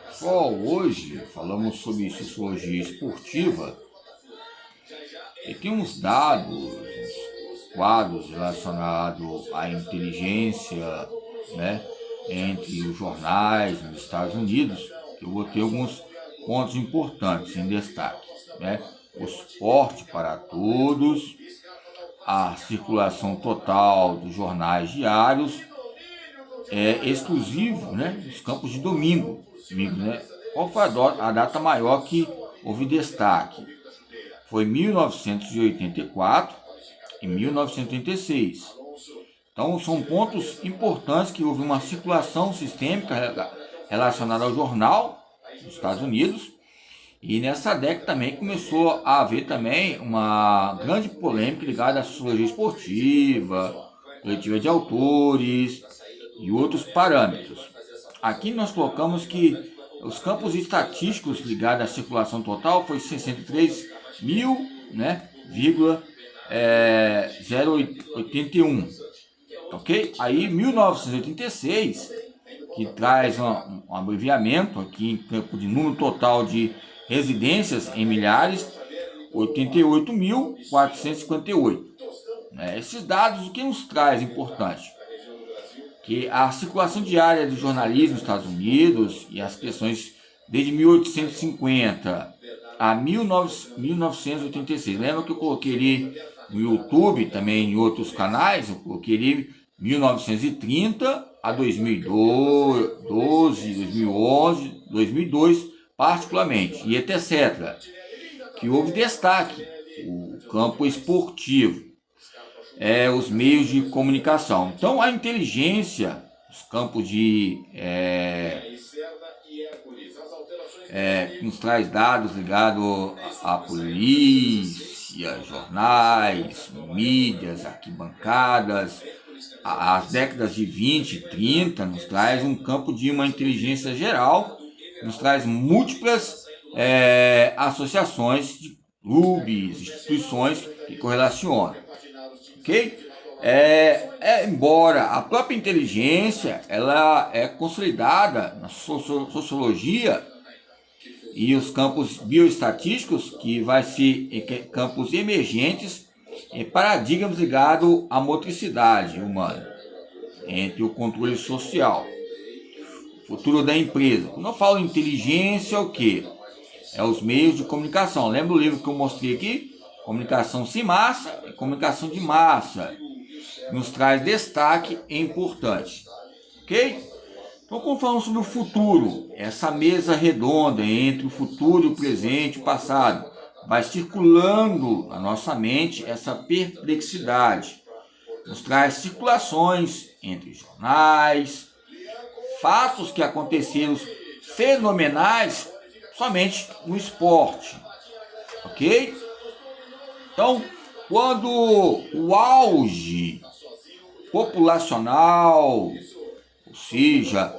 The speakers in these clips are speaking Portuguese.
Pessoal, hoje falamos sobre sociologia esportiva e tem uns dados, uns quadros relacionados à inteligência, né, entre os jornais nos Estados Unidos, que eu vou ter alguns pontos importantes em destaque, né? O esporte para todos, a circulação total dos jornais diários é exclusivo, né, dos campos de domingo, né? Qual foi a data maior que houve destaque? Foi 1984 e 1986. Então são pontos importantes que houve uma circulação sistêmica relacionada ao jornal dos Estados Unidos. E nessa década também começou a haver também uma grande polêmica ligada à sociologia esportiva, coletiva de autores e outros parâmetros. Aqui nós colocamos que os campos estatísticos ligados à circulação total foi 63 mil, né, 081, ok? Aí 1986, que traz um abreviamento aqui em campo de número total de residências em milhares, 88.458. Esses dados, o que nos traz importante? Que a circulação diária de jornalismo nos Estados Unidos e as questões desde 1850 a 1986. Lembra que eu coloquei ali no YouTube, também em outros canais, eu coloquei ali 1930 a 2012, 2011, 2002 particularmente, e etc. Que houve destaque, o campo esportivo. Os meios de comunicação. Então, a inteligência, os campos de nos traz dados ligados à polícia, jornais, mídias, arquibancadas. As décadas de 20 e 30 nos traz um campo de uma inteligência geral, nos traz múltiplas associações de clubes, instituições que correlacionam. Okay? Embora a própria inteligência ela é consolidada na sociologia e os campos bioestatísticos, que vai ser campos emergentes em paradigmas ligados à motricidade humana, entre o controle social, o futuro da empresa. Quando eu falo inteligência, é o que? É os meios de comunicação. Lembra o livro que eu mostrei aqui? Comunicação sem massa e comunicação de massa. Nos traz destaque e importante. Ok? Então, como falamos sobre o futuro, essa mesa redonda entre o futuro, o presente e o passado, vai circulando na nossa mente essa perplexidade. Nos traz circulações entre jornais, fatos que aconteceram fenomenais somente no esporte. Ok? Então, quando o auge populacional, ou seja,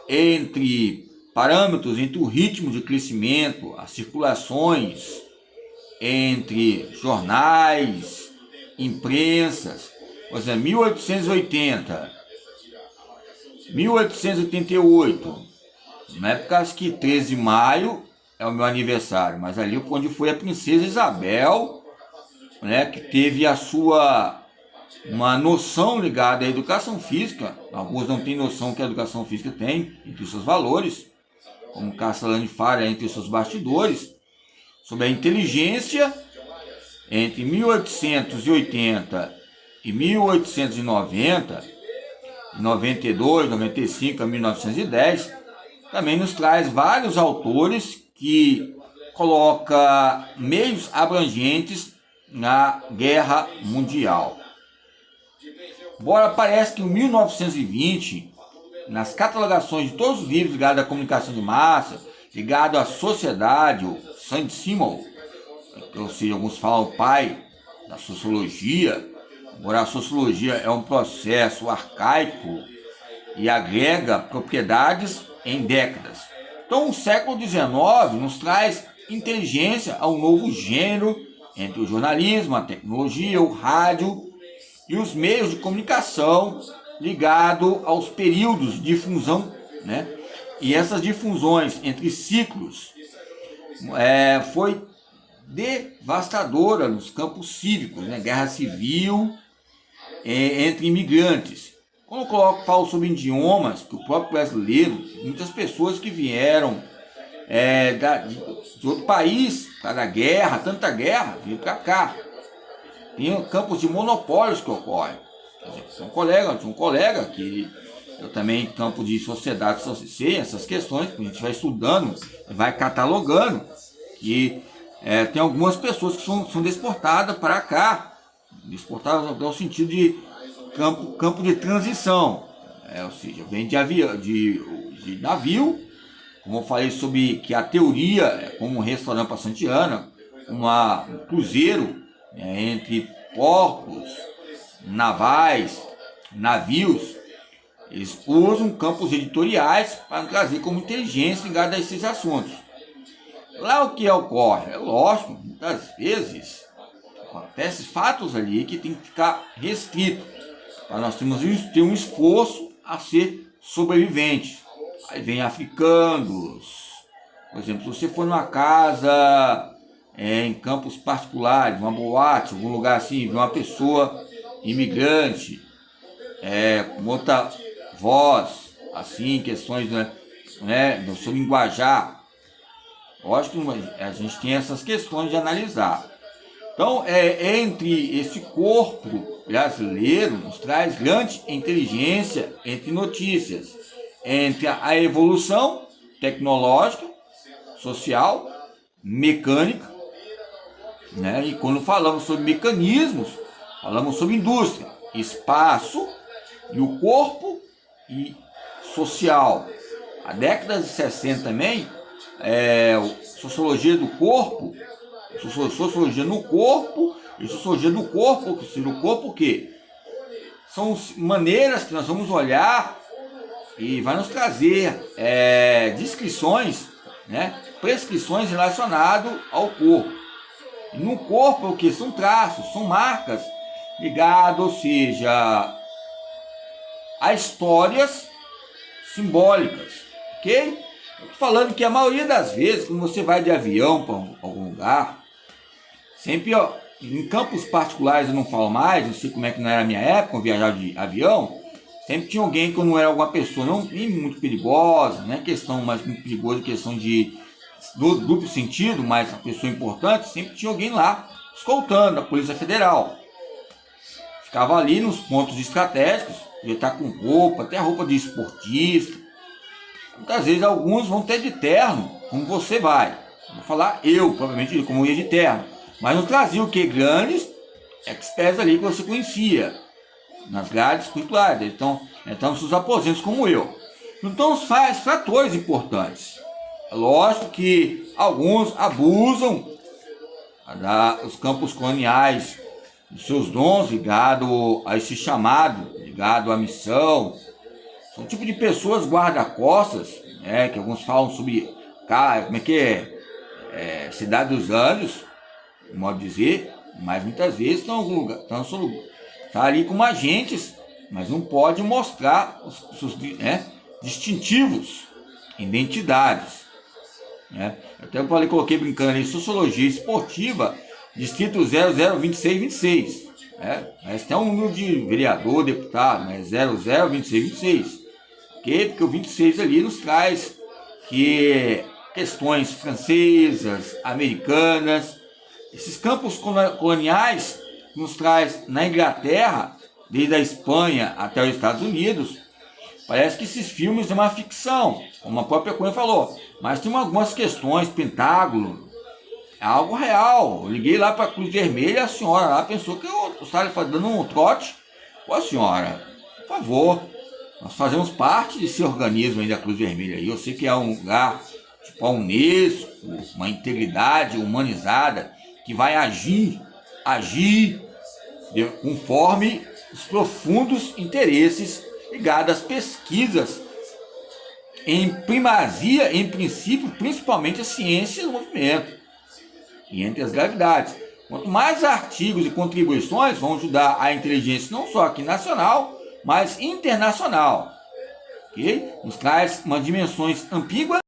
entre parâmetros, entre o ritmo de crescimento, as circulações entre jornais, imprensas, por exemplo, 1880, 1888, na época que 13 de maio é o meu aniversário, mas ali onde foi a princesa Isabel, né, que teve uma noção ligada à educação física. Alguns não têm noção que a educação física tem entre os seus valores, como Castellani fala entre os seus bastidores, sobre a inteligência entre 1880 e 1890, 92, 95 a 1910, também nos traz vários autores que colocam meios abrangentes na Guerra Mundial. Embora parece que em 1920, nas catalogações de todos os livros ligados à comunicação de massa, ligados à sociedade, o Saint-Simon, ou seja, alguns falam o pai da sociologia, embora a sociologia é um processo arcaico e agrega propriedades em décadas. Então o século XIX nos traz inteligência a um novo gênero entre o jornalismo, a tecnologia, o rádio e os meios de comunicação ligado aos períodos de difusão, né, E essas difusões entre ciclos foi devastadora nos campos cívicos, né? Guerra civil entre imigrantes. Quando eu falo sobre idiomas, que o próprio brasileiro, muitas pessoas que vieram de outro país, para da guerra, tanta guerra, vêm para cá. Tem campos de monopólios que ocorrem. Tinha um colega que eu também, campo de sociedade, sei essas questões, que a gente vai estudando, vai catalogando, que tem algumas pessoas que são deportadas para cá, deportadas no sentido de campo de transição, ou seja, vem de navio, como eu falei sobre que a teoria é como um restaurante para Santiana, um cruzeiro entre portos, navais, navios. Eles usam campos editoriais para trazer como inteligência ligada a esses assuntos. Lá o que ocorre? É lógico, muitas vezes acontecem fatos ali que tem que ficar restrito, para nós ter um esforço a ser sobrevivente. Aí vem africanos, por exemplo, se você for numa casa em campos particulares, uma boate, algum lugar assim, vê uma pessoa imigrante, com outra voz, assim, questões do seu linguajar. Lógico que a gente tem essas questões de analisar. Então, entre esse corpo brasileiro, nos traz grande inteligência entre notícias, entre a evolução tecnológica, social, mecânica, né? E quando falamos sobre mecanismos, falamos sobre indústria, espaço e o corpo e social. A década de 60 também, sociologia do corpo, sociologia no corpo e sociologia do corpo, o corpo que são maneiras que nós vamos olhar e vai nos trazer descrições, né, prescrições relacionadas ao corpo. E no corpo o que? São traços, são marcas ligadas, ou seja, a histórias simbólicas, ok? Eu tô falando que a maioria das vezes, quando você vai de avião para algum lugar, sempre em campos particulares eu não falo mais, não sei como é que não era a minha época, eu viajava de avião, sempre tinha alguém que não era alguma pessoa nem muito perigosa, não é questão mais muito perigosa, questão de duplo sentido, mas uma pessoa importante, sempre tinha alguém lá escoltando, a Polícia Federal. Ficava ali nos pontos estratégicos, podia estar com roupa, até roupa de esportista. Muitas vezes alguns vão ter de terno, como você vai. Vou falar eu, provavelmente, como eu ia de terno. Mas não trazia o que? Grandes experts ali que você conhecia, nas grades culturais. Então nos seus aposentos como eu. Então faz fatores importantes. É lógico que alguns abusam dos campos coloniais, dos seus dons ligado a esse chamado, ligado à missão. São tipo de pessoas guarda-costas, né, que alguns falam sobre, como é que Cidade dos Anjos, de modo de dizer, mas muitas vezes estão em algum lugar, estão ali como agentes, mas não pode mostrar os seus distintivos, identidades. Né? Até eu coloquei brincando ali, sociologia esportiva, distrito 002626. Mas tem um número de vereador, deputado, né? 002626. Porque o 26 ali nos traz questões francesas, americanas, esses campos coloniais nos traz na Inglaterra, desde a Espanha até os Estados Unidos. Parece que esses filmes é uma ficção, como a própria Cunha falou, mas tem algumas questões, Pentágono, é algo real. Eu liguei lá para a Cruz Vermelha, a senhora lá pensou que eu estava dando um trote. Pô, senhora, por favor, nós fazemos parte desse organismo aí da Cruz Vermelha aí. Eu sei que é um lugar tipo a Unesco, uma integridade humanizada que vai agir conforme os profundos interesses ligados às pesquisas em primazia, em princípio, principalmente a ciência do movimento e entre as gravidades. Quanto mais artigos e contribuições vão ajudar a inteligência não só aqui nacional, mas internacional. ok? Nos traz umas dimensões ambíguas